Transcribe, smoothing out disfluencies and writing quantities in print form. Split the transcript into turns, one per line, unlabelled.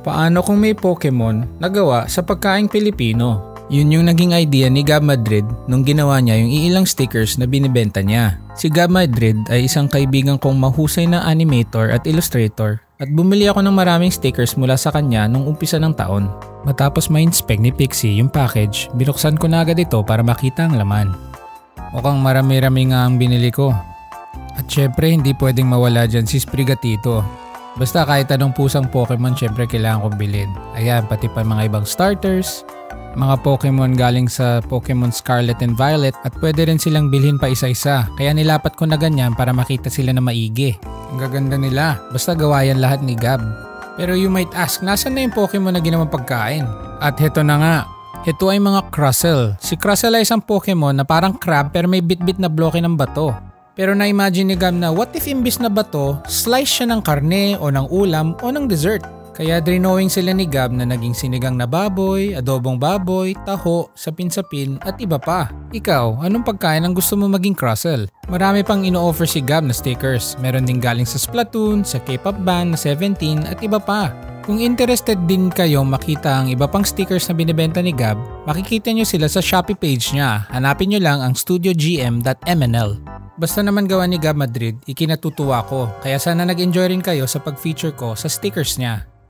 Paano kung may Pokemon na gawa sa pagkaing Pilipino? Yun yung naging idea ni Gab Madrid nung ginawa niya yung iilang stickers na binibenta niya. Si Gab Madrid ay isang kaibigan kong mahusay na animator at illustrator at bumili ako ng maraming stickers mula sa kanya nung umpisa ng taon. Matapos ma-inspect ni Pixie yung package, binuksan ko na agad ito para makita ang laman. Mukhang marami-rami nga ang binili ko. At syempre hindi pwedeng mawala dyan si Sprigatito. Basta kahit anong pusang Pokemon syempre kailangan kong bilhin. Ayan, pati pa mga ibang starters, mga Pokemon galing sa Pokemon Scarlet and Violet at pwede rin silang bilhin pa isa-isa. Kaya nilapat ko na ganyan para makita sila na maigi. Ang gaganda nila, basta gawa yan lahat ni Gab. Pero you might ask, nasan na yung Pokemon na ginawang pagkain? At heto na nga, ito ay mga Crustle. Si Crustle ay isang Pokemon na parang crab pero may bit-bit na bloke ng bato. Pero na-imagine ni Gab na what if imbis na bato, slice siya ng karne o ng ulam o ng dessert. Kaya drinowing sila ni Gab na naging sinigang na baboy, adobong baboy, taho, sapin-sapin at iba pa. Ikaw, anong pagkain ang gusto mo maging Crustle? Marami pang ino-offer si Gab na stickers. Meron din galing sa Splatoon, sa K-pop band na 17 at iba pa. Kung interested din kayo makita ang iba pang stickers na binibenta ni Gab, makikita nyo sila sa Shopee page niya. Hanapin nyo lang ang studiogm.mnl. Basta naman gawa ni Gab Madrid, ikinatutuwa ko. Kaya sana nag-enjoy rin kayo sa pag-feature ko sa stickers niya.